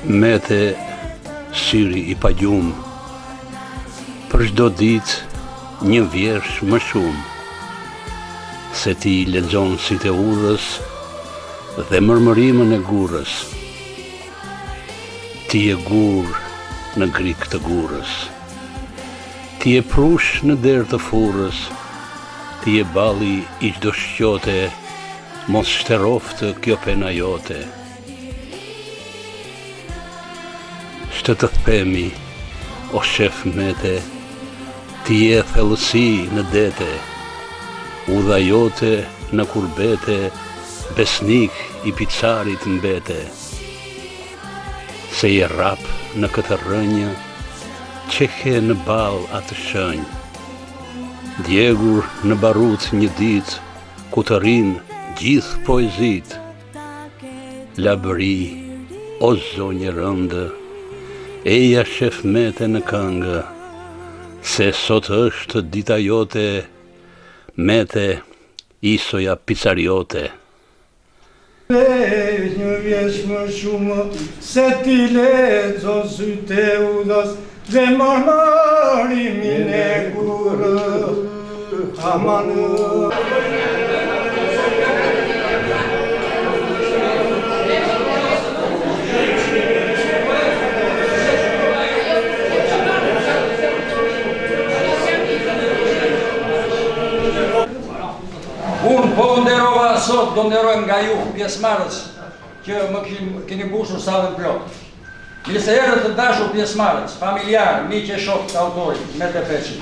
Mete syri I pagjum, për çdo ditë një vjersh më shumë, se ti lexon sytë e udhës dhe mërmërimën e gurës. Ti e gur në grik të gurës, ti e prush në derë të furrës, ti e balli I çdo shqote, mos shteroftë kjo pena jote. Shtë të themi, o shef mete, ti e thellësi në dete, udha jote në kurbete, besnik I picarit mbete. Se je rap në këtë rënjë, qeke në bal atë shënjë, djegur në barut një dit, ku të rinë gjithë poezit. Labëri, o zonjë rëndë, eja shef mete në këngë, se sot është dita jote, mete isoja picariote. Një vjesh më shumë, se ti lexo sytë e udhës, dhe marmarimin e gurës. Amanë. Unë po nderova sot, do nderoj nga ju, pjesëmarrës, që më keni mbushur sallën plot. Nëse erë të dashur pjesëmarrës, familjar, miq e shok të autorit, Mete Peçi,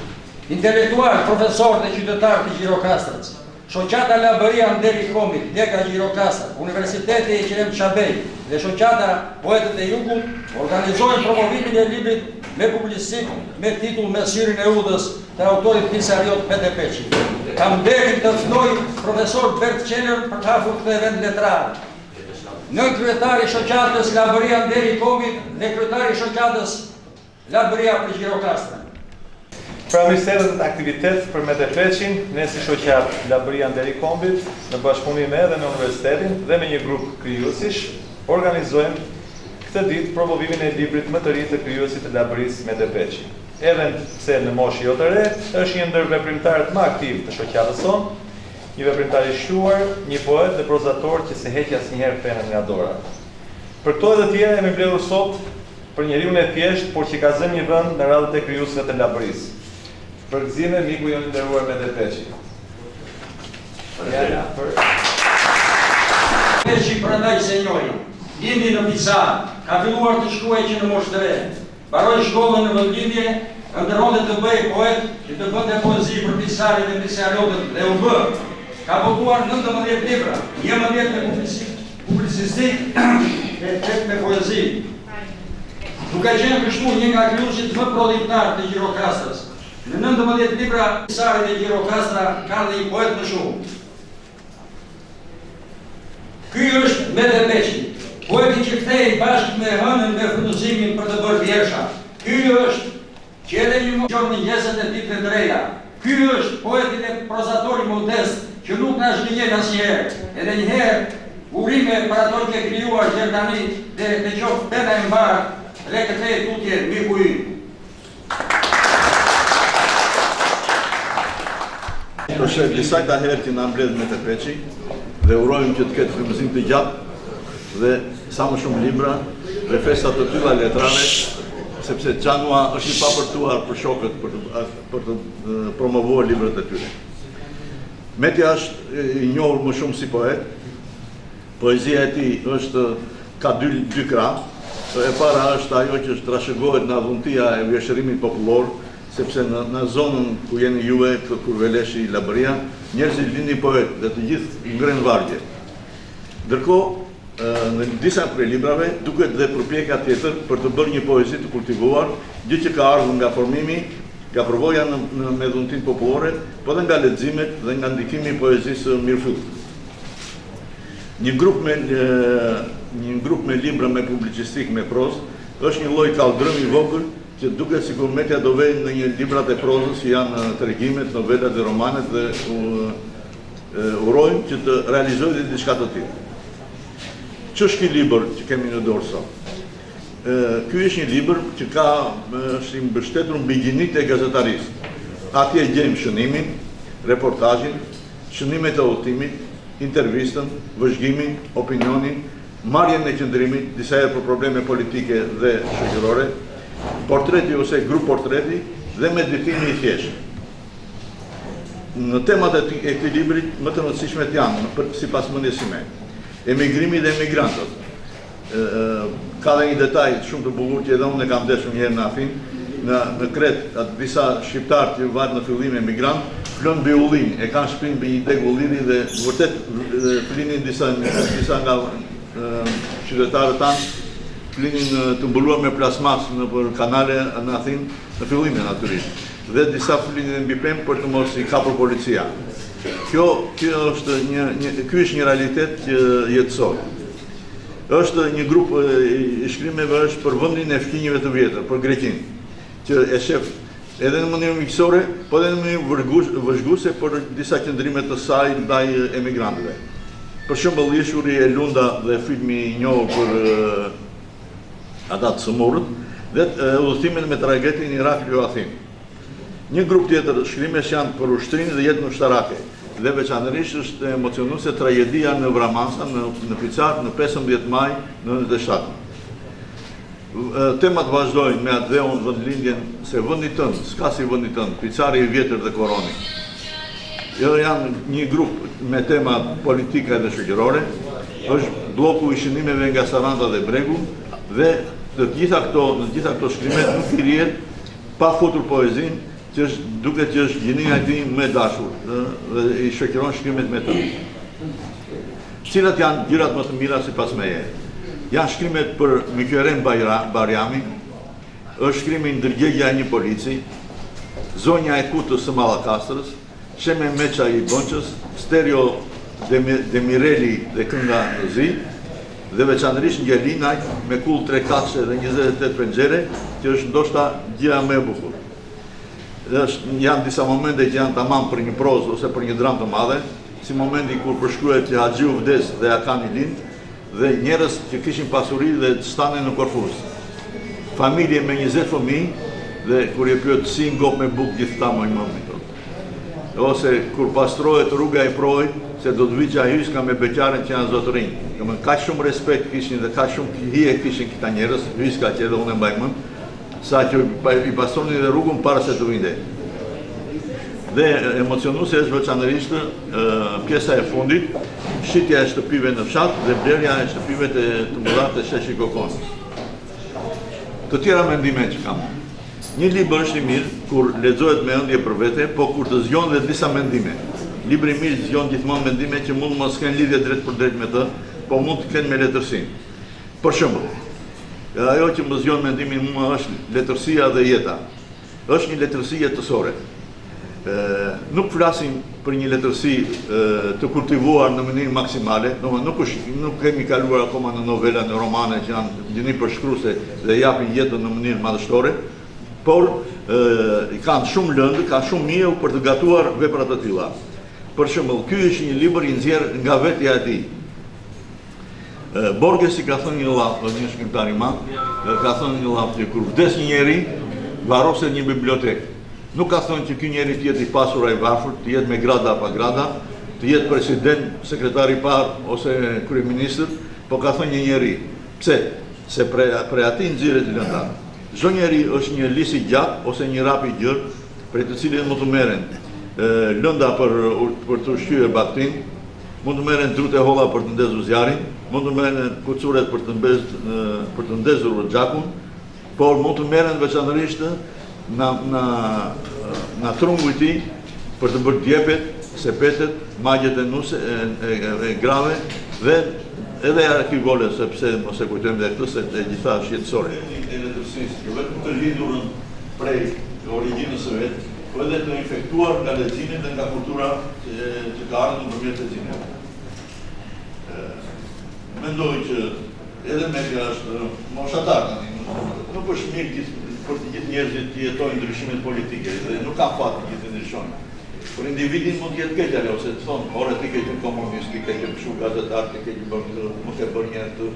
intelektual, profesor dhe qytetar të Gjirokastrës, shoqata Labëria Nderi Komit, Dega Gjirokastra, Universiteti I Qerem Çabej dhe shoqata Poetët e Jugut organizojnë promovimin e librit me publicit me titull Me syrin e udhës të autorit pisariot Mete Peçi. Kam nderin të fnoj profesor Bert Qener për të hapur këtë event letrar. Nën kryetari shoqatës Labëria Nderi Komit dhe kryetari shoqatës Labëria për Gjirokastra. Pra mirësevën të aktivitet për Mete Peçin, ne si shoqat Labëria Nderi Kombit, në bashkëpunim edhe me universitetin dhe me një grup krijuesish, organizojmë këtë ditë promovimin e librit më të ri të krijuesit të Labërisë Mete Peçi. Edhe pse në moshë jo të re, është një ndër veprimtarët më aktiv të shoqatës sonë, një veprimtar I shquar, një poet dhe prozator që se heq asnjëherë penën nga dora. Për këto edhe tjera jemi mbledhur sot për njeriun e thjesht, por që ka zënë një vend në radhët e krijuesve të Labërisë. Për gëzime, miku jonë I nderuar Mete Peçi. Peçi prandaj se njojë, lindi në Pizan, ka filluar të shkruaj që në moshë të re, mbaroi shkollën në vendlindje, ndërronte të bëjë poet, që të bënte poezi për pisarit dhe pisariotët dhe u bë. Ka botuar 19 libra, 11 me publicistik dhe 8 me poezi. Duke qenë kështu një nga krijuesit më prodhimtar të Gjirokastrës. Në 19 libra, pisarit e Gjirokastra ka dhe I poet më shumë. Ky është Mete Peçi, poeti që kthehej bashkë me hënën me frymëzimin për të bërë vjersha. Ky është që edhe një gjorë në njësët e ditëve të reja. Ky është poeti dhe prozatori modest që nuk na zhgënjen asnjëherë. Edhe njëherë urime për ato që krijuar Gjerdani dhe të qoftë pena e mbarë, dhe kthehej tutje miku ynë. Është disajta herë që na mbledh Mete Peçi dhe urojmë që të ketë frymëzim të gjatë dhe sa më shumë libra dhe festa të tilla letrare, sepse Xhanua është I papërtuar për shokët për të promovuar librat e tyre. Mete është I njohur më shumë si poet. Poezia e tij ka dy krah. E para është ajo që trashëgohet nga dhuntia e vjeshërimit popullor, sepse në zonën ku jeni juve, kur veleshi Labëria, njerëzit lindin poet dhe të gjithë ngren vargje. Ndërkohë, në disa prej librave duket dhe përpjekja tjetër për të bërë një poezi të kultivuar, gjë që ka ardhur nga formimi, nga përvoja me dhuntin popullore, po dhe nga leximet dhe nga ndikimi I poezisë mirëfillt. Një grup me libra me publicistik me prozë është një lloj kaldrëmi I vogël që duket sikur Mete do vejnë në një librat e prozës që janë tregimet, novelat dhe romanet dhe urojmë që të realizojë diçka të tillë. Që është ky libër që kemi në dorë sot? Ky është një libër që është i mbështetur mbi gjinitë e gazetarisë. Atje gjejmë shënimin, reportazhin, shënimet e udhëtimit, intervistën, vëzhgimin, opinionin, marrjen e qëndrimit, disa herë për probleme politike dhe shoqërore, portreti ose grup portreti dhe meditimi i thjeshtë. Në temat e këtij libri më të rëndësishmet janë, sipas mendjes time, emigrimi dhe emigrantët. Ka dhe një detaj shumë të bukur që edhe unë e kam ndeshur një herë në Afin, në Kret, disa shqiptarë që vajnë në fillim emigrant, flën mbi ullin, e kanë shpinë mbi një deg ulliri dhe vërtet flinin disa nga qytetarët tanë, flinin të mbuluar me plasmas nëpër kanale në Athin, në fillimin natyrisht. Dhe disa flinin mbi pemë për të mos i kapur policia. Ky është një realitet që jetësor. Është një grup i shkrimeve është për vendin e fqinjeve të vjetër, për Greqinë, që e shef edhe në mënyrë miqësore, po edhe në mënyrë vëzhguese për disa qëndrime të saj ndaj emigrantëve. Për shembull, Jeshuri e Lunda dhe filmi i njohur për ata të Sëmurët dhe udhëtimin me tragedin Irakliu Athin. Një grup tjetër shkrimesh janë për ushtrinë dhe jetën ushtarake, dhe veçanërisht është emocionuese tragedia në Vramansa, në Picar, në 15 maj në 97. Temat vazhdojnë me atë dhe unë vendlindjen se vendi tënd, s'ka si vendi tënd, Picari i vjetër dhe Koroni. Janë një grup me tema politike dhe shoqërore, është bloku i shënimeve nga Saranda dhe Bregu, dhe në gjitha këto shkrimet nuk i rrihet pa futur poezinë, që duket që është gjinia e tij më e dashur dhe i shoqëron shkrimet me të. Cilat janë gjërat më të mira sipas meje? Janë shkrimet për Myqyrën Barjami, është shkrimi Ndërgjegja e një polici, Zonja e Kutës së Mallakastrës, Sheme Meça i Bonçës, Stereo Demireli dhe Kënga në Zi, dhe veçanërisht Ngjelinaj me kull 3 kafshë dhe 28 penxhere, që është ndoshta gjëja më e bukur. Janë disa momente që janë tamam për një prozë ose për një dramë të madhe, si momenti kur përshkruhet që Haxhiu vdes dhe Hakani lind, dhe njerëz që kishin pasuri dhe stanin në Korfuz. Familje me 20 fëmijë dhe kur je pyet si ngop me bukë gjithta më mëmit. Ose kur pastrohet rruga e Projit, se do të vijë hyjska me beqaren që janë zotërinj. Domethënë kaq shumë respekt kishin dhe kaq shumë hije kishin këta njerëz, hyjska që edhe unë mbaj mend, sa që i pastronin dhe rrugën para se të vinte. Dhe emocionuese është veçanërisht pjesa e fundit, shitja e shtëpive në fshat dhe blerja e shtëpive të mbullat të sheshi Kokon. Të tjera mendime që kam. Një libër është i mirë kur lexohet me ëndje për vete, po kur të zgjon dhe disa mendime. Libri i mirë zgjon gjithmonë mendime që mund mos kenë lidhje drejt për drejt me të, po mund të kenë me letërsinë. Për shembull, ajo që më zgjon mendimin mua është letërsia dhe jeta. Është një letërsi jetësore. Nuk flasim për një letërsi të kultivuar në mënyrë maksimale, nuk kemi kaluar akoma në novela, në romane që janë gjini përshkruese dhe japin jetën në mënyrë madhështore, por kanë shumë lëndë, kanë shumë mije për të gatuar vepra të tilla. Për shembull, ky është një libër i nxjerr nga vetja e tij. Borges i ka thënë një shkrimtar i madh, ka thënë një lavdë kur vdes një njeri, varroset një bibliotekë. Nuk ka thënë që ky njeri të jetë i pasur apo i varfër, të jetë me grada apo grada, të jetë president, sekretar i parë ose kryeminist, po ka thënë një njeri. Pse? Se prej atij nxirret lënda. Çdo njeri është një lis i gjatë ose një rap i gjerë, prej të cilit mund të merren lënda për të ushqyer baktin, mund të merren drute holla për të ndezur zjarin, mund të merren kucuret për të ndezur xhakun, por mund të merren veçanërisht na trungu i tij për të bërë djepet, sepetet, magjet e nuse e grave dhe edhe arkivolle, sepse mos e kujtojmë dhe këtë se e gjitha është jetësore. E letërsisë, jo vetëm të lidhur prej origjinës së vet, po edhe të infektuar nga leximi dhe nga kultura që ka ardhur nëpërmjet leximit. Mendoj që edhe media është moshatar tani, nuk është mirë për të gjithë njerëzit të jetojnë ndryshimet politike dhe nuk ka fat të gjithë ndryshojnë. Por individin mund të jetë keq ose të thonë, ore ti ke qenë komunist, ti ke qenë kështu gazetar, ti ke bërë këtë, mos e bën një këtë.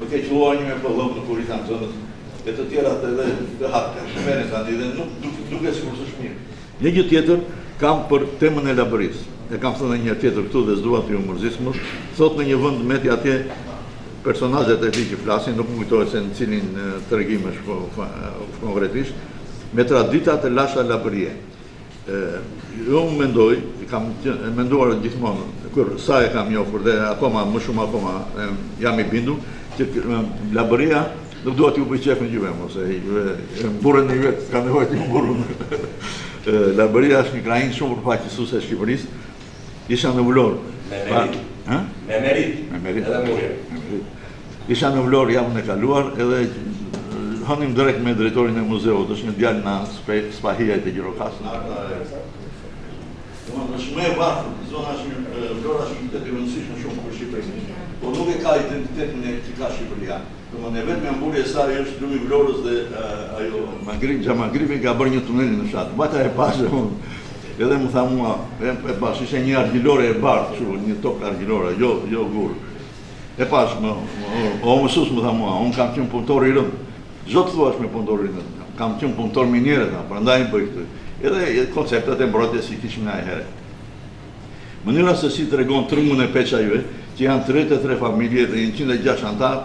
Më ke qëlluar një me pëllëm në kur i kanë zënët, e të tjerat edhe të hapë, shmene tani dhe nuk duke sikur së shmirë. Një gjë tjetër kam për temën e labërisë. E kam thënë një tjetër këtu dhe s'dua të ju mërzismë. Thot në një vend meti atje personazhet e tij që flasin, nuk më kujtohet se në cilin tregim është konkretisht, me traditat e lasha labërie. Unë mendoj, kam menduar gjithmonë, kur sa e kam njohur dhe akoma më shumë akoma jam i bindur që labëria nuk duhet ju pëlqejë në juve, ose burrën e vet ka nevojë të burrën. Labëria është një krahinë shumë përfaqësuese e Shqipërisë. Isha në Vlorë. Me merit. Edhe murje. Isha në Vlorë javën e kaluar edhe hënim drejt me drejtorin e muzeut, është një djalë nga Spahia e Gjirokastës. Është më e varfër, zona Vlora është një qytet i rëndësishëm shumë për Shqipërinë, por nuk e ka identitetin që ka Shqipëria. Domethënë vetëm mburja e saj është lumi i Vlorës dhe ajo Xhamagripi ka bërë një tunel në fshat. Bata e pashë unë. Edhe më tha mua, e pash, ishte një argjilore e bardhë, një tokë argjilore, jo gur. E pash, o mësus më tha mua, unë kam qenë punëtor i rëndë. Çdo të thuash me punëtor i rëndë, kam qenë punëtor minier, prandaj bëj këtë. Edhe konceptet e mbrojtjes i kishim na herë. Mënyra se si tregon trungun e Peçajve, që janë 33 familje dhe 106 antarë,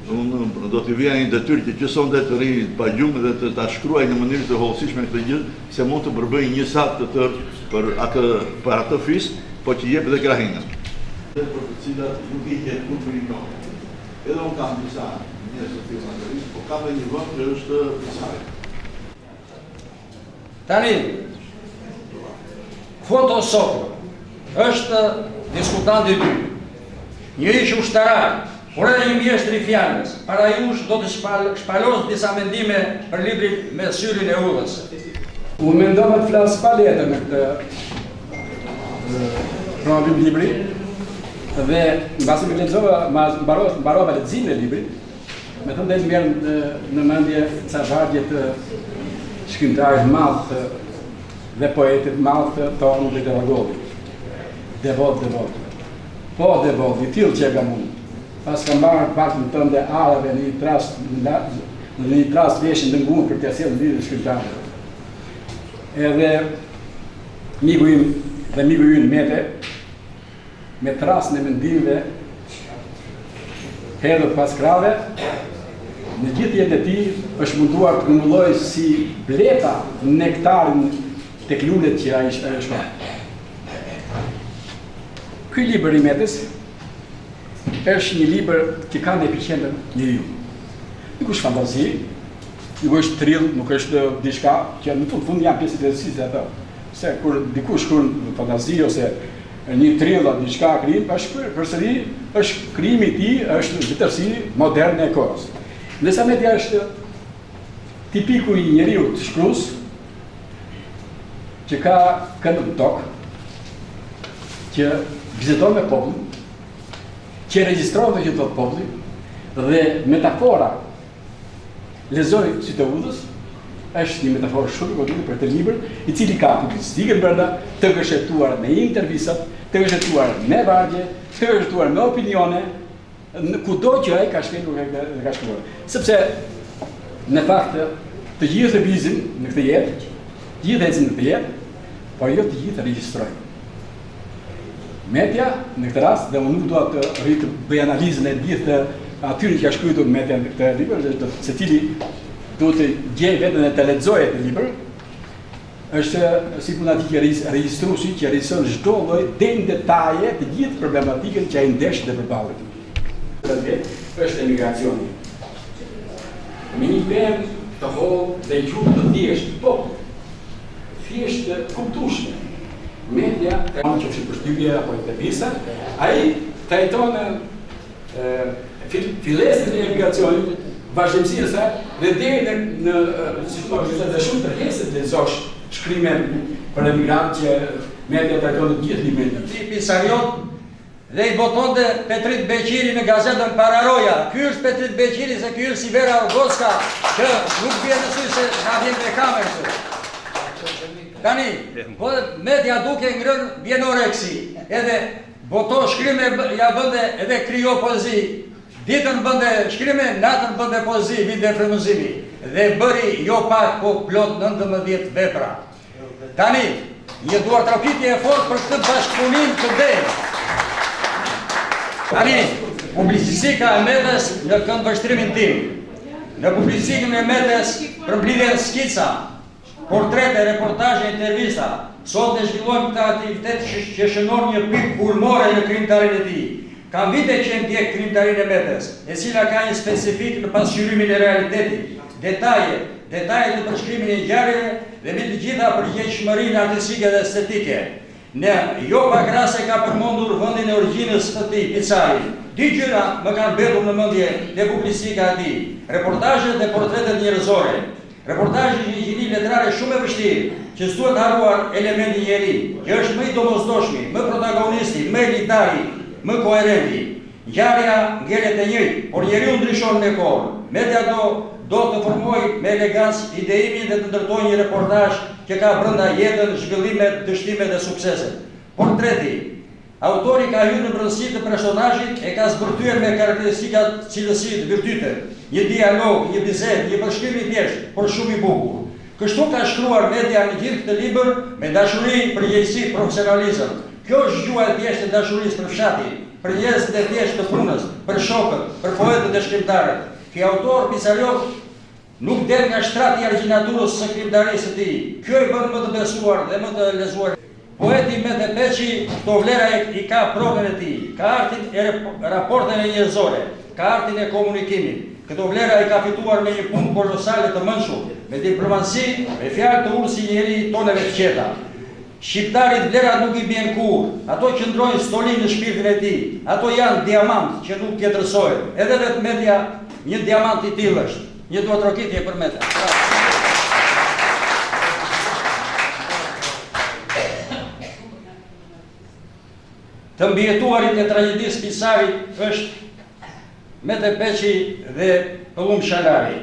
unë do t'i vija një detyrë që sonde të ri pa gjumë dhe të ta shkruaj në mënyrë të hollësishme këtë gjë, se mund të përbëj një sat të tërë për atë fis, po që jep dhe krahinën. Për të cilat nuk i jetë kur për i nonë. Edhe unë kam disa njërës të filmatërisë, po kam dhe një vënd që është pisare. Tani, Foto Sokro është diskutant i dy, njëri që ushtarar, por edhe një mjeshtri i fjalës. Para jush do të shpalos disa mendime për librin Me syrin e udhës. Unë mendova të flas pa letër me këtë provim libri dhe mbasi më lexova, mbarova leximin e librit, me thënë drejt merr në mendje ca vargje të shkrimtarit madh dhe poetit madh tonë dhe pedagogit. Devot. Po devot, i tillë që e kam unë. Pas kam marrë partën tënde arave në një trast veshin të ngunë për të sjellë lidhje shkrimtarëve. Edhe miku im dhe miku ynë Mete, me trasën e mendimeve hedhët pas krave, në gjithë jetën e tij është munduar të kumuloj si bleta nektarin tek lulet që ai shkon. Ky libër i Metes është një libër që ka në epicentër njeriu. Nuk është fantazi, nuk është thrill, nuk është diçka që në fund janë pjesë të rëndësishme ato. Se kur dikush shkon në fantazi ose një thrill apo diçka krim, përsëri është krijimi i tij, është letërsi moderne e kohës. Ndërsa media është tipiku i njeriu të shkruas që ka këndë në tokë, që viziton me popullin, që regjistron të gjithë të populli, dhe metafora lexoj si të udhës, është një metaforë shumë e goditshme për të libër, i cili ka publicistikën brenda, të gëshetuar me intervistat, të gëshetuar me vargje, të gëshetuar me opinione, kudo që ai ka shkelur dhe ka shkruar. Sepse në fakt të gjithë lëvizin në këtë jetë, të gjithë ecin në këtë jetë, por jo të gjithë regjistrojnë. Media në këtë rast, dhe unë nuk dua të rrit të bëj analizën e gjithë atyre që ka shkruar media në këtë libër, dhe secili duhet të gjej veten e të lexojë këtë libër, është si puna që regjistruesi që regjistron çdo lloj deri në detaje të gjithë problematikën që ai ndesh dhe përballet. Është emigracioni. Me një pemë të hollë dhe gjuhë të thjeshtë, po thjesht kuptueshme. Media, që është përshtypje apo intervista, ai trajton fillesën e emigracionit, vazhdimsinë e saj dhe deri në situatë të shumë tërheqëse të lexosh shkrime për emigrantë që media trajton të gjithë nivelet. Tipi Sariot dhe i botonte Petrit Beqiri në gazetën Pararoja. Ky është Petrit Beqiri, se ky është si Vera Ogoska, që nuk bie në sy se na vjen me kamerë. Tani, po media duke ngrënë vjen oreksi, edhe boto shkrime ja bënde edhe krijo poezi, Ditën bënde shkrimi, natën bënde poezi, vinte frymëzimi. Dhe bëri jo pak, po plot 19 vepra. Tani, një duar trapitje e fort për këtë bashkëpunim të denjë. Tani, publicistika e Metes në këndvështrimin tim. Në publicistikin e Metes për mblidhjen skica, portrete, reportazhe, intervista, sot ne zhvillojmë këtë aktivitet që shënon një pikë ulmore në krimtarinë e tij. Kam vite që ndjek krimtarinë e Metes, e cila ka një specifik në pasqyrimin e realitetit, detajet të përshkrimin e ngjarjeve dhe me të gjitha përgjegjshmërinë artistike dhe estetike. Në jo pak raste ka përmendur vendin e origjinës së tij, Picari. Dy gjëra më kanë mbetur në mendje dhe publicistika e tij, reportazhet dhe portretet njerëzore. Reportazhi një gjini letrare shumë e vështirë, që s'duhet harruar elementi njeri, që është më i domosdoshmi, më protagonisti, më elitari, më koherenti. Ngjarja ngjelet e njëjtë, por njeriu ndryshon me kohën. Media do të formojë me elegancë ideimin dhe të ndërtojë një reportazh që ka brenda jetën, zhvillimet, dështimet dhe sukseset. Portreti. Autori ka hyrë në brendësi të personazhit e ka zbërthyer me karakteristika cilësi të virtyte, një dialog, një bisedë, një përshkrim i thjeshtë, por shumë i bukur. Kështu ka shkruar Media në gjithë këtë libër me dashuri, përgjegjësi, profesionalizëm. Kjo është gjua e thjeshtë e dashurisë për fshatin, për njerëzit e thjeshtë të punës, për shokët, për poetët e shkrimtarët. Ky autor Picariot nuk del nga shtrati i argjinaturës së krimtarisë së tij. Kjo i bën më të besuar dhe më të lezuar. Poeti Mete Peçi, këto vlera i ka provën e tij, ka artin e raporteve njerëzore, ka artin e komunikimit. Këto vlera i ka fituar me një punë kolosale të mençur, me diplomaci, me fjalë të urtë si njeri toneve të qeta. Shqiptarit vlerat nuk i bien kur, ato qëndrojnë stolin në shpirtin e tij, ato janë diamant që nuk tjetërsohet. Edhe vetë Media një diamant i tillë është, një duatrokitje për Mete. Të mbijetuarit e tragjedisë Picarit është Mete Peçi dhe Pëllum Shalari.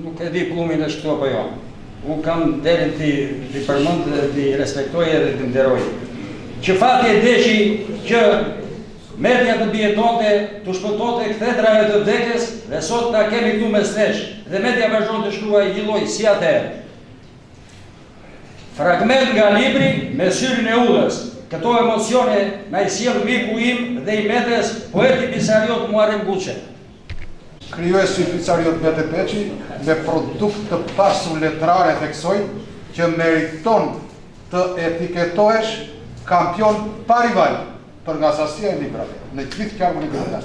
Nuk e di Pëllumin është këtu apo jo. Unë kam derin t'i përmend dhe t'i respektoj edhe t'i nderoj. Që fati e deshi që Media të mbijetonte, të shpëtonte kthedrave të vdekjes dhe sot ta kemi këtu mes nesh. Dhe Media vazhdon të shkruaj një lloj si atëherë. Fragment nga libri Me syrin e udhës. Këto emocione na i sjell miku im dhe i Metes, poeti Picariot Muharrem Guçe. Krijuesi Picariot Mete Peçi me produkt të pasur letrare theksoj që meriton të etiketohesh kampion pa rival për nga sasia e librave në gjithë qarkun e kombëtar.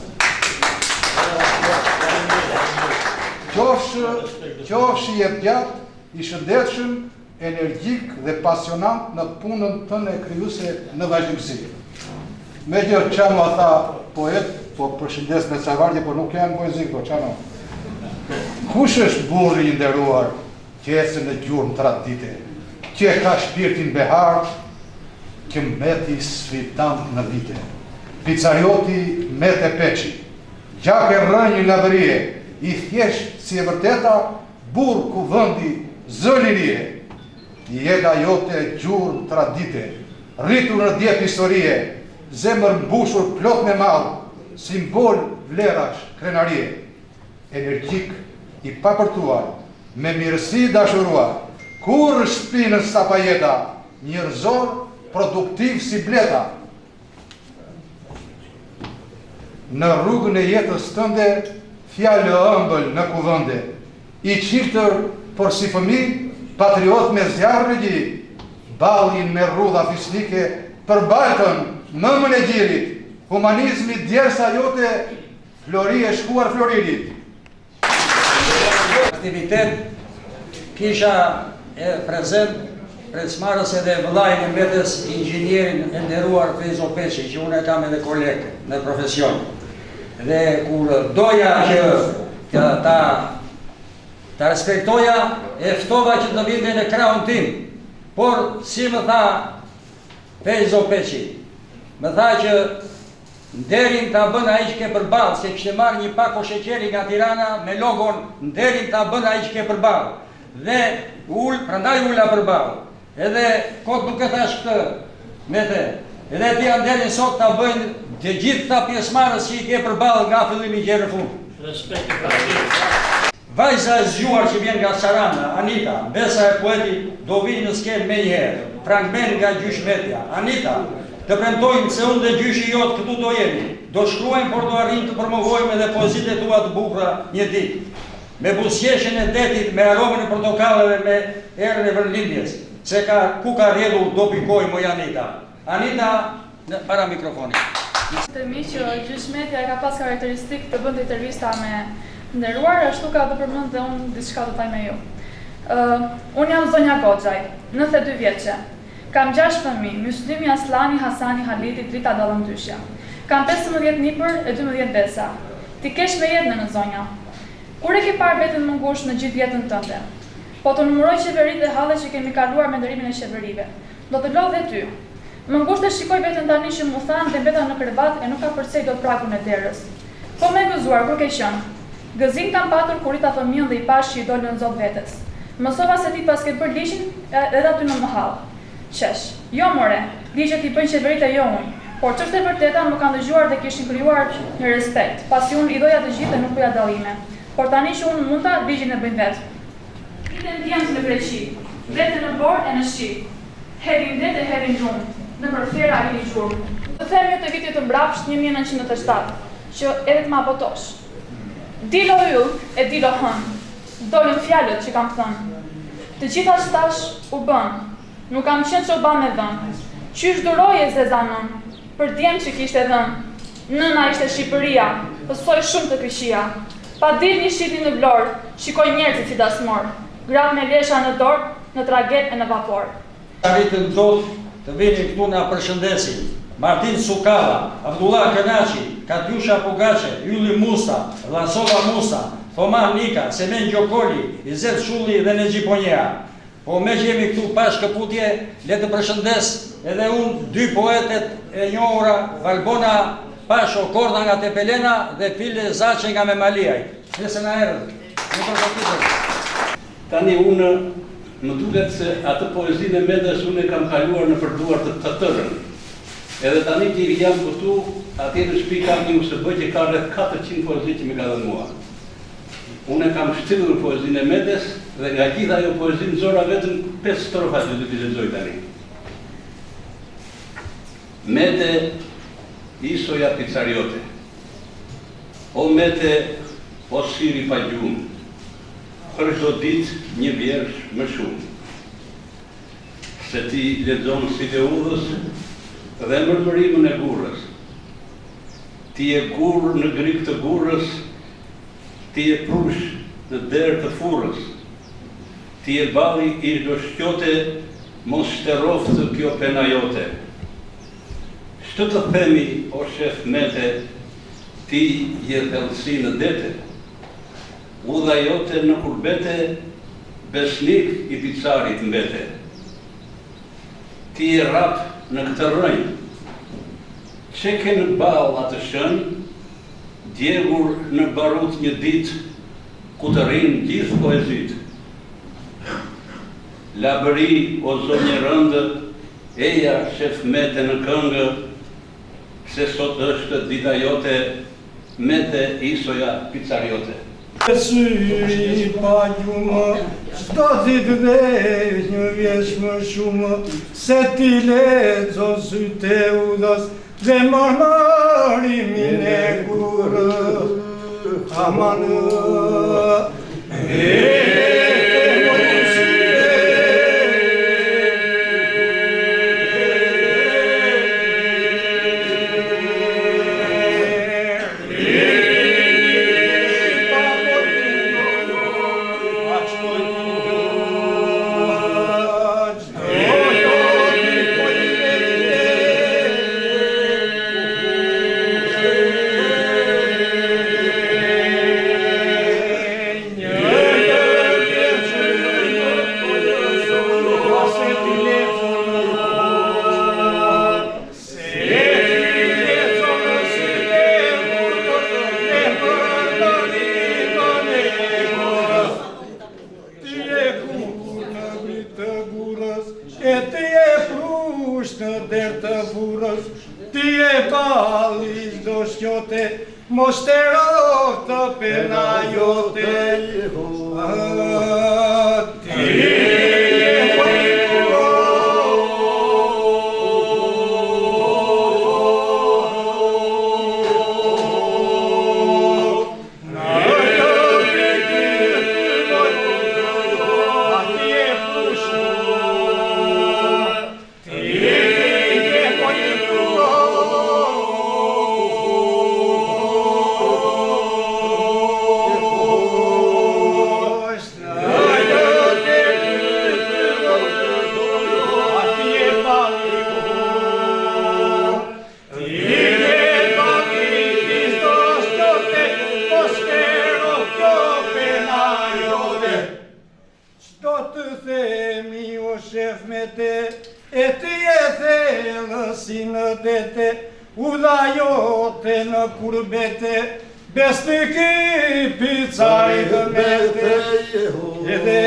Qofshi i gjatë, i shëndetshëm, energjik dhe pasionant në punën tënde krijuese në vazhdimsi. Me gjë që më tha poet, po përshëndes me çavardhje, po nuk janë poezi këto çano. Kush është burri i nderuar që ecën në gjurmë tradite, që ka shpirtin behar, që mbeti sfitant në vite. Picarioti Mete Peçi, gjak e rënjë nga vërie, i thjesht si e vërteta, burr ku vëndi zë lirie. Jeta jote gjurmë tradite, rritur në djetë historie, zemër mbushur plot me mall, simbol vlerash krenarie, energjik i papërtuar, me mirësi dashuruar, kur shpinës sa pajeta, njerëzor produktiv si bleta. Në rrugën e jetës tënde, fjallë ëmbël në kuvënde, i qiltër por si fëmi, patriot me zjarë regji, balin me rrudha fisnike, për baltën, mëmën e gjirit, humanizmi djersa jote, flori e shkuar floririt. Aktivitet kisha e prezent precmarës edhe vëllajin e Metes, inxhinierin e nderuar Feyzo Peçi, që unë e kam edhe kolegë në profesion. Dhe kur doja që ta respektoja, e ftova që të vinte në krahun tim. Por, si më tha Feyzo Peçi, më tha që nderin ta bën ai që ke përballë, se kishte marrë një pako sheqeri nga Tirana me logon nderin ta bën ai që ke përballë. Dhe prandaj ula përballë. Edhe kot nuk e thash këtë, Mete, Edhe ti janë deri sot ta bëjnë të gjithë këta pjesëmarrës që i ke përballë nga fillimi deri në fund. Vajza e zgjuar që vjen nga Saranda, Anita, besa e poetit do vinë në skenë me njëherë. Fragment nga Gjysh Media. Anita, të premtojmë se unë dhe gjyshi jot këtu do jemi. Do shkruajmë, por do arrijmë të promovojmë edhe poezitë tua të bukura një ditë. Me buzëqeshjen e detit, me aromën e portokalleve, me erën e vërlindjes. Se ku ka rrjedhur do pikoj moj Anita. Anita, para mikrofonit. Të mi që Gjysh Media ka pas karakteristikë të bëndë intervista me nderuar, ashtu ka të përmend dhe unë diçka të taj me ju. Unë jam Zonja Goxhaj, 92 vjeçe. Kam 6 fëmijë, Myslymi, Aslani, Hasani, Haliti, Drita, Dallëndyshja. Kam 15 nipër e 12 besa. Ti kesh me jetën në Zonja. Kur e ke parë veten më ngushtë në gjithë jetën tënde? Po të numëroj qeveritë dhe hallet që kemi kaluar me ndërimin e qeverive. Do të lodh dhe ty. Më ngushtë e shikoj veten tani që mu thanë dhe mbeta në krevat e nuk ka përcej do prakun e derës. Po me gëzuar, kur ke qenë? Gëzim kam patur kur i ta fëmijën dhe i pash që i dolën në zot vetes. Mësova se ti pas ke bërë ligjin edhe aty në mahall. Qesh, jo more, ligjet i bëjnë qeveritë e jo unë. Por ç'është e vërteta më kanë dëgjuar dhe kishin krijuar një respekt, pasi unë i doja të gjithë dhe nuk bëja dallime. Por tani që unë mund ta ligjin e bëjnë vetë. Iden djemtë në Greqi, vete në borë e në shi. Hedhin det e hedhin gjumë, në përfera e i gjurë. Të them jo të vitit të mbrapsht 1997, që edhe të ma botosh. Dilo ju e dilo hën, dolën fjalët që kam thënë. Të gjitha shtash u bën, nuk kam qenë që u ba me dhën. Qysh duroje zezanën, për djem që kishte dhën. Nëna ishte Shqipëria, pësoj shumë të këqia. Pa dil një shqipni në Vlorë, shikoj njerëzit si dasmor. Gratë me lesha në dorë, në traget e në vapor. Arritën tot të vini këtu na përshëndesin. Martin Sukava, Abdullah Kënaçi, Katyusha Pugaçe, Ylli Musa, Vlasova Musa, Thoma Nika, Semen Gjokoli, Izet Shulli dhe Nexhi Ponjea. Po me që jemi këtu pa shkëputje, le të përshëndes edhe unë 2 poetet e njohura, Valbona Pasho Korda nga Tepelena dhe File Zaçe nga Memaliaj. Nëse na erdhën. Tani unë më duket se atë poezinë e Medës unë e kam kaluar në përduar të tërën. Edhe tani që jam këtu, atje në shtëpi kam një USB që ka rreth 400 poezi që më ka dhënë mua. Unë kam shtyllur poezinë e Medës dhe nga gjitha ajo poezi nxora vetëm 5 strofa që do t'i lexoj tani. Mete isoja picariote. O mete, o siri pa gjumë, për çdo ditë një vjersh më shumë. Se ti lexon si dhe udhës dhe mërmërimën e gurrës. Ti e gurë në grik të gurrës, ti e prush në derë të furrës. Ti e balli i do shqote, mos shteroftë kjo pena jote. Shtë të themi, o shef Mete, ti je thellësi në dete. Udha jote në kurbete, besnik i picarit mbete. Ti e rap në këtë rënjë, që ke në bal atë shënë, djegur në barut një ditë, ku të rinë gjithë poezit. Labëri o zonjë rëndë, eja shef Mete në këngë, se sot është dita jote, Mete isoja picariote. Syri pa gjumë, çdo ditë veç një vjeç më shumë, se ti lexo sytë e udhës dhe marmarimin e kurrës. Amanë, mos të roftë pena jote. E ti e thellësi në dete, udha jote në kurbete, bestiki picari dëmete, edhe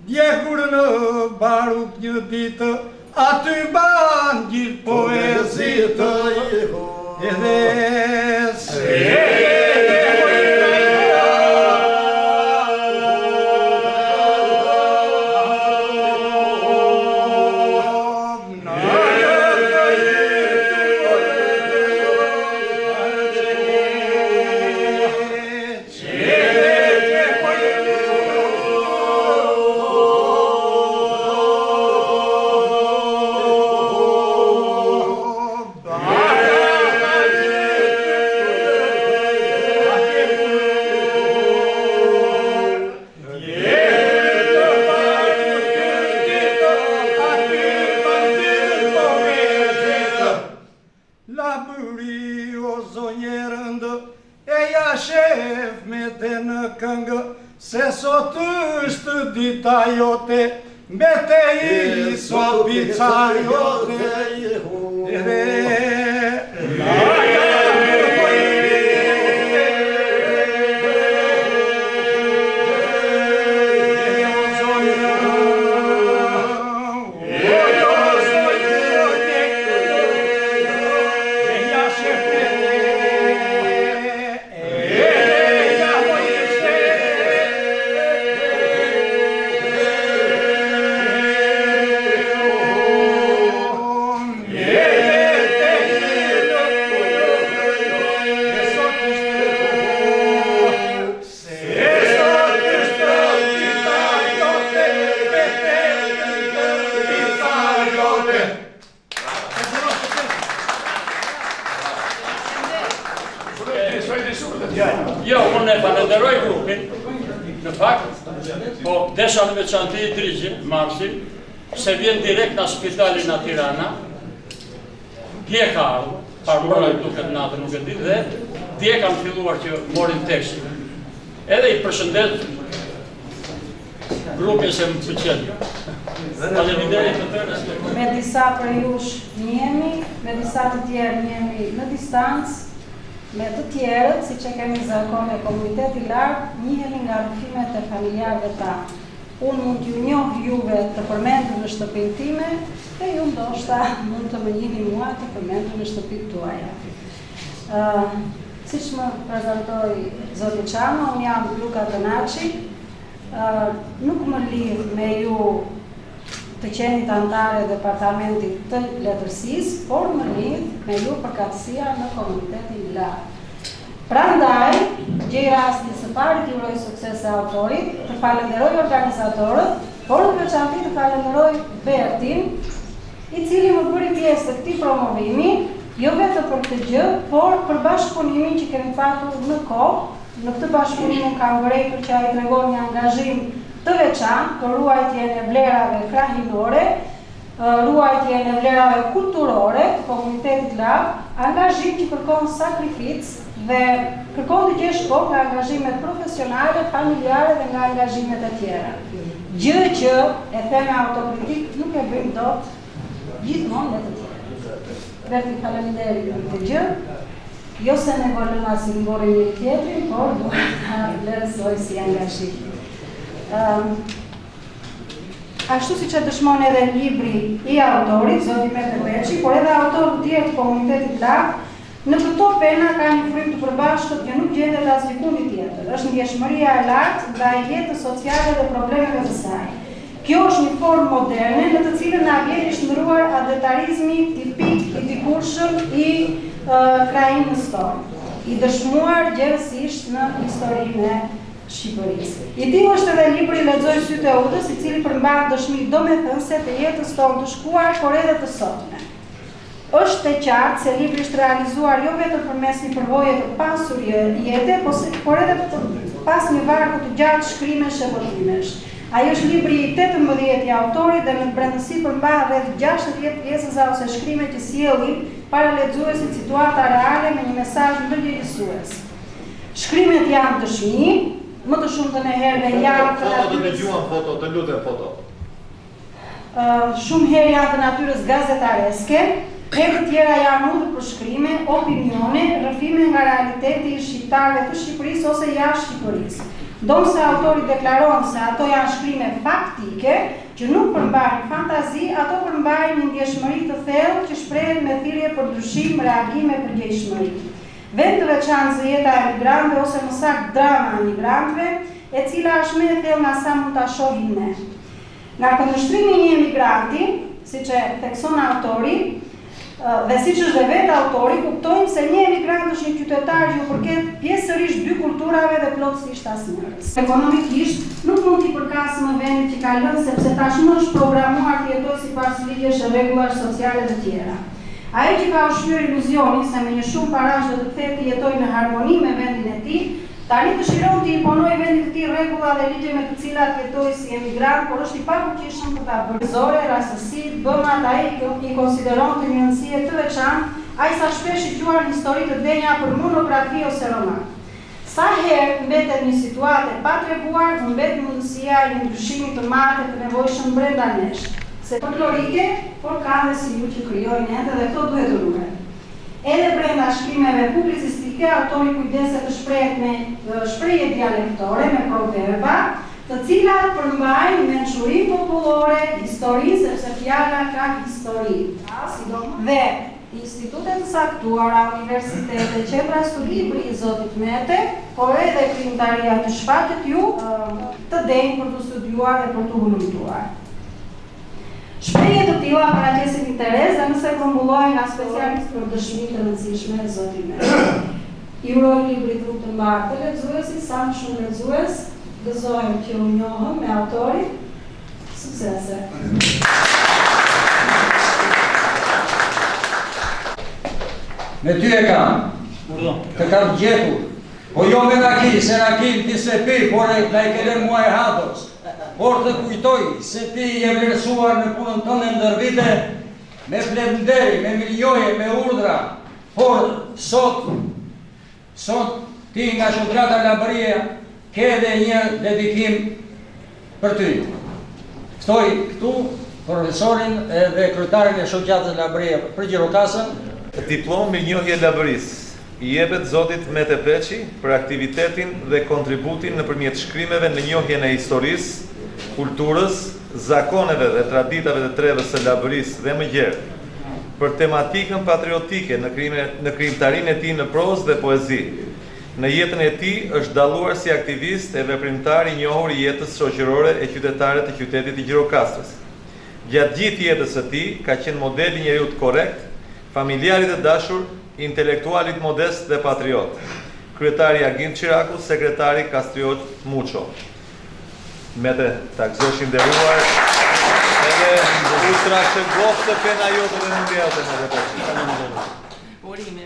djegur në baruk një ditë, aty ban gjithë poezitë, edhe se sot është dita jote, me te I sot pica jote, Jo, unë e falenderoj grupin, në fakt, po desha në veçanti I Drigjin, Marsin, se vjen direkt në spitalin në Tirana, dje ka ardhur, parmoraj duket natë nuk e ditë, dhe dje kam filluar që morin tekstin. Edhe I përshëndet grupin se më pëqen. Faleminderit të tërës. Me disa për jush njemi, me disa të tjerë njemi në distancë, me të tjerët, si që kemi zakon e komuniteti lartë, njihemi nga rëfimet e familjarëve ta. Unë mund t'ju njoh juve të përmendur në shtëpinë time, e ju ndoshta mund të më njihni mua të përmendur në shtëpinë tuaja. Siç më prezantoi zoti Çama, unë jam Luka Tanaçi, nuk më lidh me ju të qenit antare e departamentit të letërsisë, por më lidh me ju përkatësia në komunitetin lartë. Prandaj, gjej rastin së pari t'ju uroj sukses e autorit, të falenderoj organizatorët, por në veçanti të falenderoj Bertin, i cili më bëri pjesë të këtij promovimi, jo vetëm për këtë gjë, por për bashkëpunimin që kemi patur në kohë. Në këtë bashkëpunim kam vërejtur që ai tregon një angazhim të veçantë për ruajtjen e vlerave krahinore, ruajtjen e vlerave kulturore të komunitetit lart, angazhim që kërkon sakrificë dhe kërkon të gjesh kohë nga angazhimet profesionale, familjare dhe nga angazhimet e tjera. Gjë që e them me autokritik nuk e bëjmë dot gjithmonë me të tjerë. Vetë faleminderit për këtë gjë. Jo se ne volëm asnjë ngorë një tjetrin, por duhet ta vlerësoj si angazhim. Ashtu siç e dëshmon edhe libri i autorit, zoti Mete Peçi, por edhe autorë të tjerë të komunitetit lart, në këto pena ka një frymë të përbashkët që nuk gjendet asnjë kundi tjetër. Është ndjeshmëria e lartë ndaj jetës sociale dhe problemeve të saj. Kjo është një formë moderne në të cilën na vjen i shndruar adetarizmi tipik i dikurshëm i krajinës tonë, i dëshmuar gjërësisht në historinë e Shqipërisë. I tillë është edhe libri Lexoj sytë e udhës, i cili përmban dëshmi domethënëse të jetës tonë të shkuar, por edhe të sotme. Është e qartë se libri është realizuar jo vetëm përmes një përvoje të pasur jete, por edhe pas një vargu të gjatë shkrimesh e votimesh. Ai është libri i 18 i autorit dhe në brendësi përmban rreth 60 pjesëza ose shkrime që sjellin para lexuesit situata reale me një mesazh ndërgjegjësues. Shkrimet janë dëshmi, më të shumtën e herëve janë të natyrës. Foto, të lutem foto. Shumë herë janë të natyrës gazetareske, herë të tjera janë udhë për shkrime, opinione, rrëfime nga realiteti i shqiptarëve të Shqipërisë ose jashtë Shqipërisë. Donë se autori deklaron se ato janë shkrime faktike, që nuk përmbajnë fantazi, ato përmbajnë një ndjeshmëri të thellë që shprehet me thirrje për ndryshim, reagim e përgjegjshmëri. Vend të veçantë jeta e migrantëve ose më saktë drama e migrantëve, e cila është më e thellë nga sa mund ta shohim ne. Nga këndvështrimi i një emigranti, siç e thekson autori, dhe siç është dhe vetë autori, kuptojmë se një emigrant është një qytetar që u përket pjesërisht dy kulturave dhe plotësisht asnjërs. Ekonomikisht nuk mund t'i përkasë më vendit që ka lënë, sepse tashmë është programuar të jetojë sipas ligjesh e rregullash sociale të tjera. Ai që ka ushqyer iluzionin se me një shumë parash do të kthehet të jetojë në harmoni me vendin e tij, tani dëshiron të imponojë vendit të tij rregulla dhe ligje me të cilat jetojë si emigrant, por është i pafuqishëm për ta bërë zore, rastësi, bëmat ai i konsideron të një rëndësie të veçantë, ai sa shpesh i quajnë histori të denja për monografi ose roman. Sa herë mbetet një situatë e patreguar, mbet mundësia e një ndryshimi të madh të nevojshëm brenda nesh. Se folklorike, por ka dhe si ju që krijojnë ende dhe këto duhet ruhen. Edhe brenda shkrimeve publicistike, autori kujdeset të shprehet me shprehje dialektore, me proverba, të cilat përmbajnë mençurinë popullore, historinë, sepse fjala ka histori. Dhe institutet të saktuara, universitete, qendra studibri i zotit Mete, por edhe krijimtaria të shfaqet ju të denjë për të studiuar dhe për të hulumtuar. Shprehje të tilla paraqesin interes dhe nëse grumbullohen nga specialistë për dëshmi të rëndësishme e zotit Mete. I uroj librit rrugë të mbarë të lexuesit, sa më shumë lexues, gëzohem që u njohëm me autorin. Suksese! Me ty e kam, të kam gjetur, po jo me Nakil, se Nakil ti se pi, por e na i kelen mua e hatos. Por të kujtoj se ti je vlerësuar në punën tënde ndër vite me fletënderi, me milioje, me urdhra, por sot ti nga Shodrata Labëria ke edhe një dedikim për ty. Ftoj këtu profesorin dhe kryetarin e Shoqatës Labëria për Gjirokastër. Diplom mirënjohje Labërisë i jepet zotit Mete Peçi për aktivitetin dhe kontributin nëpërmjet shkrimeve në njohjen e historisë, kulturës, zakoneve dhe traditave të trevës së Labërisë dhe më gjerë, për tematikën patriotike në krijimtarinë e tij në prozë dhe poezi. Në jetën e tij është dalluar si aktivist e veprimtar i njohur i jetës shoqërore e qytetarëve të qytetit të Gjirokastrës. Gjatë gjithë jetës së tij ka qenë model i njeriut korrekt, familjarit të dashur, intelektualit modest dhe patriot. Kryetari Agim Çiraku, sekretari Kastriot Muço. Mete, ta gëzoshim nderuar. Dhe u trashëgov të pena jote dhe mundialte me dhe përqin. Urime.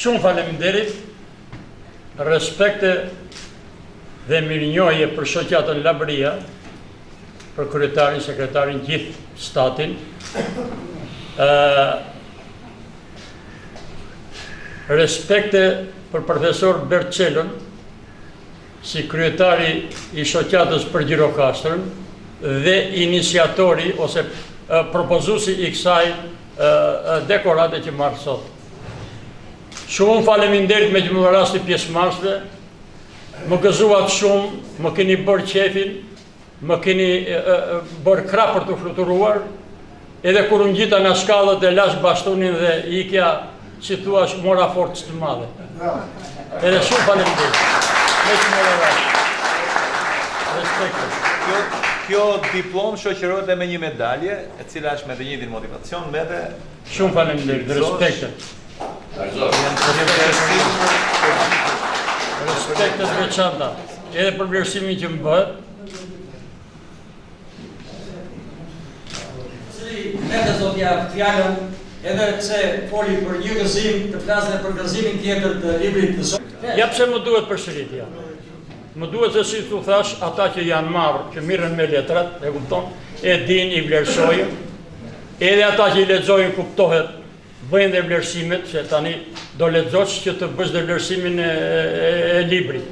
Shumë faleminderit, respekte dhe mirënjohje për shoqatën Labria, për kryetarin, sekretarin, gjithë statin. Respekte për profesor Berçelën, si kryetari i shoqatës për Gjirokastrën dhe iniciatori ose propozuesi i kësaj dekorate që marrë sot. Shumë faleminderit me gjë më rasti pjesëmarrësve, më gëzuat shumë, më keni bërë qefin, më keni bërë krah për të fluturuar, edhe kur unë gjita në shkallët e lash bastonin dhe ikja, si thua, mora forcë të madhe. Edhe shumë faleminderit. Me që më rasti. Respekte. Kjo diplom shoqërohet dhe me një medalje, e cila është me dhe njëtin motivacion, me dhe... Shumë faleminderit, respekte. Respekte të veçanta, edhe për vlerësimin që më bëhet. Me të zotja fjallën, edhe pse foli për një gëzim, të flasën për gëzimin tjetër të librit të sot. Ja pse më duhet përsëritja. Më duhet se si tu thash, ata që janë marrë, që mirën me letrat, e kupton, e din i vlerësojnë, edhe ata që i lexojnë kuptohet, bëjnë dhe vlerësimet, që tani do lexosh që të bësh dhe vlerësimin e librit.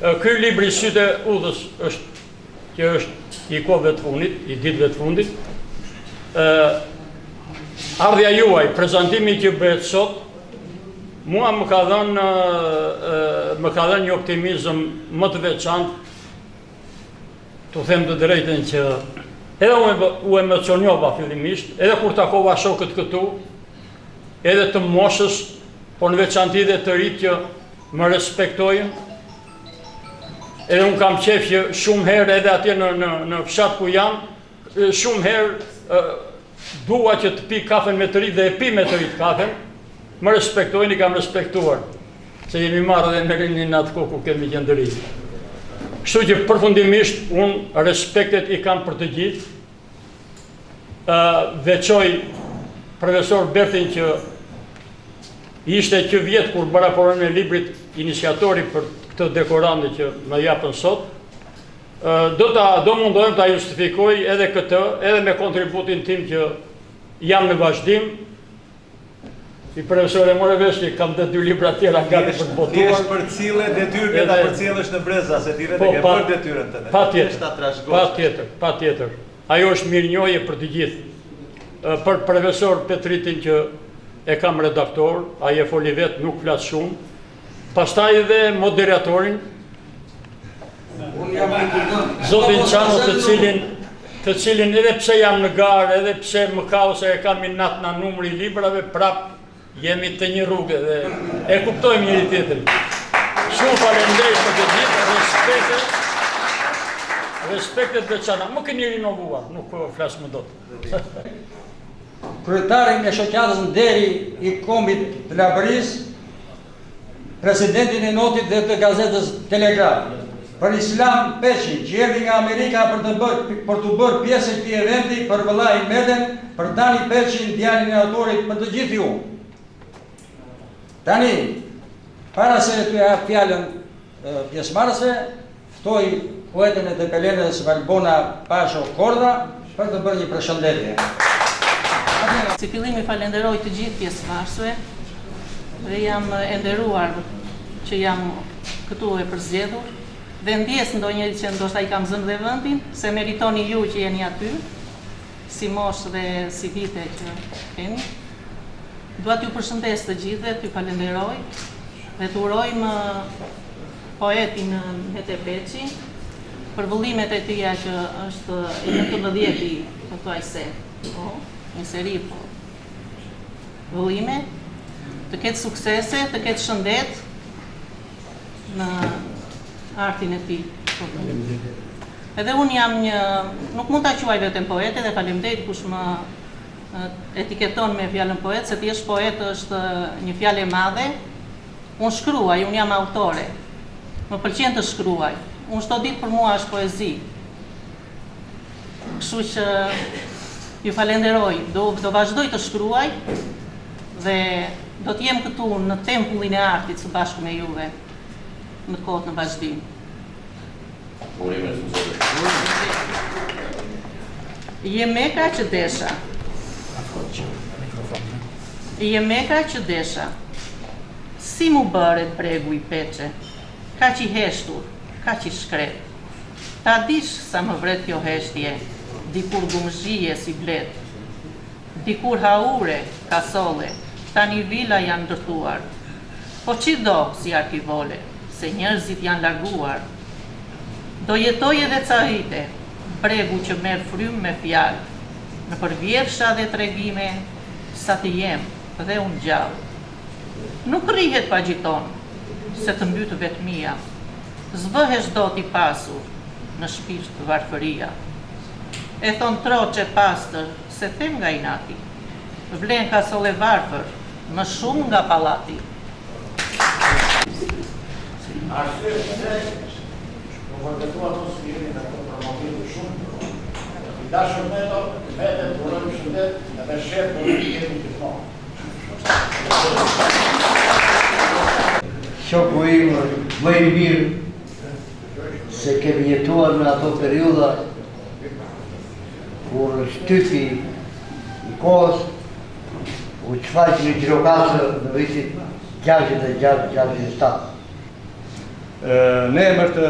Ky libri Sytë e Udhës është, që është i kohëve të fundit, i ditëve të fundit. Ardhja juaj, prezantimi që bëhet sot, mua më ka dhënë një optimizëm më të veçantë, të them të drejtën që edhe u emocionova fillimisht, edhe kur takova shokët këtu, edhe të moshës, por në veçanti dhe të rritë që më respektojnë, edhe unë kam qef që shumë herë edhe atje në fshat ku jam, shumë herë dua që të pi kafen me të rritë dhe e pi me të rritë kafen, më respektojnë, i kam respektuar, se jemi marrë dhe në rinin atë kohë ku kemi gjendërit. Kështu që përfundimisht, unë respektet i kam për të gjithë, veçoj profesor Bertin që ishte që vjetë kur bëra porën e librit iniciatori për këtë dekorante që më japën sot, do mundohem ta justifikoj edhe këtë, edhe me kontributin tim që jam në vazhdim. Si profesor e more vesh që kam dhe 2 libra tjera gati për të botuar. Ti është për cilë detyrën ta përcjellësh në breza, se ti vetë ke bërë detyrën tënde. Pa tjetër. Ajo është mirënjohje për të gjithë. Për profesor Petritin që e kam redaktor, ai e foli vetë, nuk flas shumë. Pastaj edhe moderatorin, zotin Çano, të cilin edhe pse jam në garë, edhe pse më ka ose e kam i natë në numri librave, prap jemi të një rrugë dhe e kuptojmë njëri tjetrin. Shumë faleminderit për të gjithë, respektet veçanta. Më keni rinovuar, nuk flas më dot. Kryetarin e shoqatës Nderi i kombit të Labrisë, presidentin e notit dhe të gazetës Telegraf, për Islam Peçin, që erdhi nga Amerika për të bërë pjesë e këtij eventi, për vëllai Meden, për Dani Peçin, djalin e autorit, për të gjithë ju. Tani, para se të jap fjalën pjesëmarrësve, ftoj poetën e Tepelenës Valbona Pasho Korda për të bërë një përshëndetje. Si fillimi falenderoj të gjithë pjesëmarrësve dhe jam e nderuar që jam këtu e përzgjedhur dhe ndjes ndonjëri që ndoshta i kam zënë dhe vendin, se meritoni ju që jeni aty, si moshë dhe si vite që keni. Dua t'ju përshëndes të gjithë dhe t'ju falenderoj dhe t'urojmë poetin Mete Peçi për vëllimet e tija që është i 19-ti, po thuaj se, një seri, po, vëllime, të ketë suksese, të ketë shëndet në artin e tij. Edhe unë jam nuk mund ta quaj veten poete dhe faleminderit kush më etiketon me fjalën poet, se ti është poet është një fjalë e madhe. Unë shkruaj, unë jam autore. Më pëlqen të shkruaj. Unë çdo ditë për mua është poezi. Kështu që ju falenderoj, do vazhdoj të shkruaj dhe do të jem këtu në tempullin e artit së bashku me juve në kohët në vazhdim. Jemeka që desha. Jemeka që desha. Si mu bëret bregu i Peçe, ka që i heshtur, ka që i shkret. Ta dish sa më vret kjo heshtje, dikur gumzhije si blet, dikur haure, kasole, tani vila janë ndërtuar. Po që do si arkivole, se njerëzit janë larguar. Do jetoj edhe ca vite, bregu që merë frym me fjalë, në përvjefsha dhe tregime, sa të jem dhe unë gjallë. Nuk rrihet pa gjiton, se të mbytë vetëmia, zbëhesh do t'i pasur, në shpirt varfëria. E thon troqe pastër, se them nga inati, vlen kasole varfër, më shumë nga pallati. Arsye pse u vërtetua ato si jeni në promovimin shumë. I dashur me to, vetë durojmë shëndet edhe shef do të kemi gjithmonë. Shoku im më i mirë, se kemi jetuar në ato periuda kur shtypi i kohës u qfaq një gjirokasë në vitit 66-67. Në emër të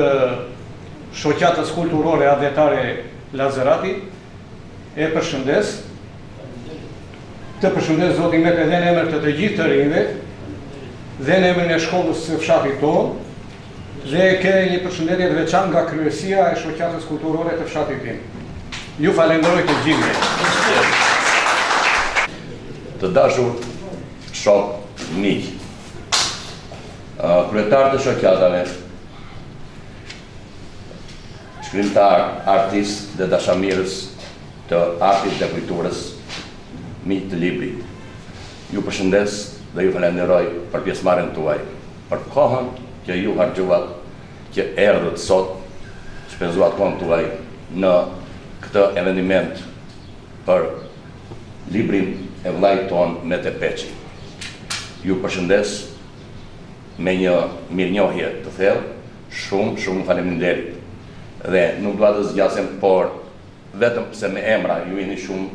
shoqatës kulturore adhetare Lazerati, e përshëndes, të përshëndes zotin Mete dhe në emër të gjithë të rinjve, dhe në emër në shkollës së fshatit tonë, dhe ke një përshëndetje të veçantë nga kryesia e shoqatës kulturore të fshatit tim. Ju falenderoj të gjithë. Të dashur shok, miq, kryetar të shoqatave, shkrimtar, artist dhe dashamirës të artit dhe kulturës, miq të librit. Ju përshëndes dhe ju falenderoj për pjesëmarrjen tuaj, për kohën që ju harxuat, që erdhët sot, shpenzuat kohën tuaj në këtë eveniment për librin e vllait ton Mete Peçi. Ju përshëndes me një mirënjohje të thellë, shumë faleminderit. Dhe nuk dua të zgjasem, por vetëm se me emra ju jeni shumë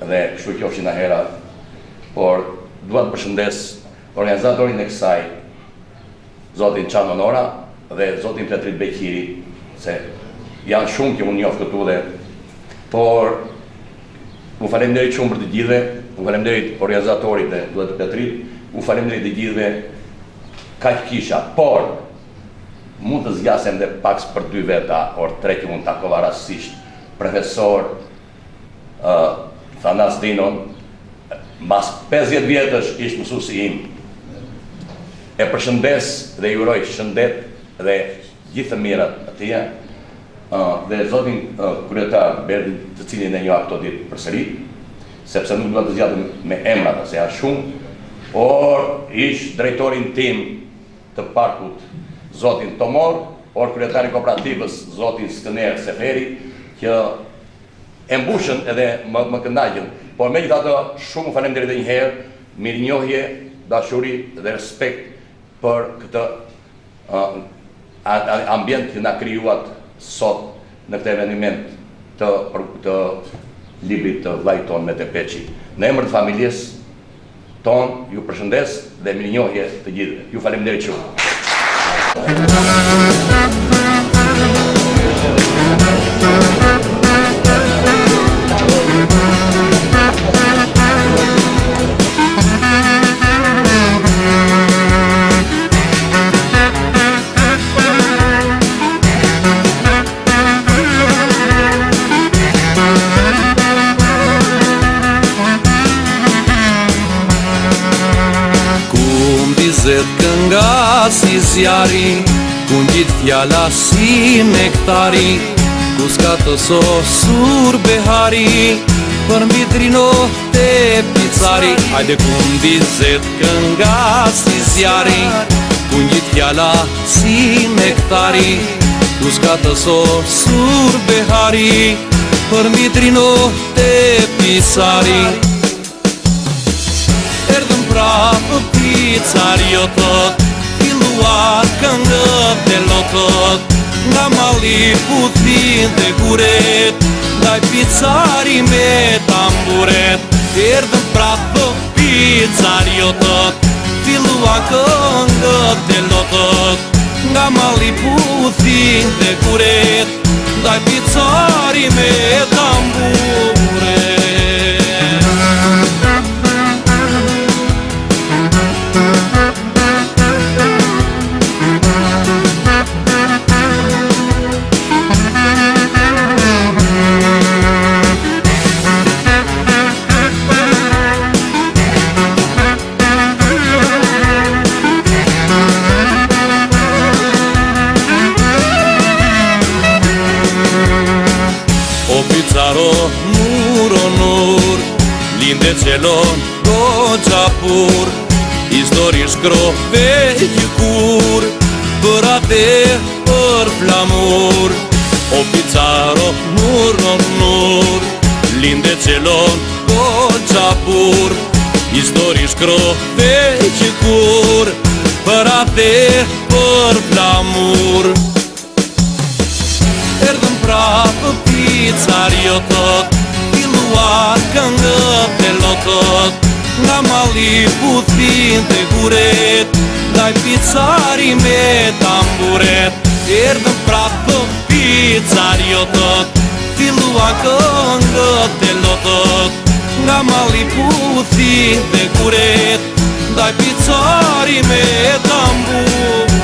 dhe kështu qofshin hera, por dua të përshëndes organizatorin e kësaj, zotin Çan Onora dhe zotin Petrit Beqiri, se janë shumë që unë njoh këtu dhe, por u falenderit shumë për të gjithëve, u falenderit organizatorit dhe duhet të Petrit, u falenderit të gjithëve, kaq kisha, por mund të zgjasem dhe pak për 2 veta, or 3 që mund të takova rastësisht, profesor Thanas Dinon, mbas 50 vjetësh ishte mësuesi im. E përshëndes dhe ju uroj shëndet dhe gjithë të mirat atje, dhe zotin kryetar Berdi, të cilin e njoh këto ditë përsëri, sepse nuk do të zgjatem me emrat, se janë shumë, por ish drejtorin tim të parkut, zotin Tomor, por kryetari kooperativës, zotin Skëner Seferi, që e mbushën edhe më kënaqën, por megjithatë shumë faleminderit edhe një herë, mirënjohje, dashuri dhe respekt për këtë ambient që na krijuat sot në këtë eveniment të librit të vllait ton Mete Peçi. Në emër të familjes ton ju përshëndes dhe mirënjohje të gjithëve. Ju faleminderit shumë. Kënga si zjari, ku ngjit fjala si nektari, ku s'ka të sosur behari, për mbi drino te picari. Hajde ku mbizet kënga si zjari, ku ngjit fjala si nektari, ku s'ka të sosur behari, për mbi trino te pisari. Erdhëm prapë pizzariotët, filluar këngët e lotët, nga malli putin dhe guret, ndaj pizzari me tamburet. Erdhëm prapë pizzariotët, filluar këngët e lotët, nga malli putin dhe guret, ndaj pizzari me tamburet. Linde celon goqa pur, histori shkrove gjykur, për atë për flamur. O pizzaro nur non nur, linde celon goqa pur, histori shkrove gjykur, për atë për flamur. Erdhëm prapë pizzariotët, filluar këngët e lotët, nga malli putin dhe guret, ndaj pizzari me tamburet. Erdhëm prapë pizzariotët, filluar këngët e lotët, nga malli putin dhe guret, ndaj pizzari me tamburet.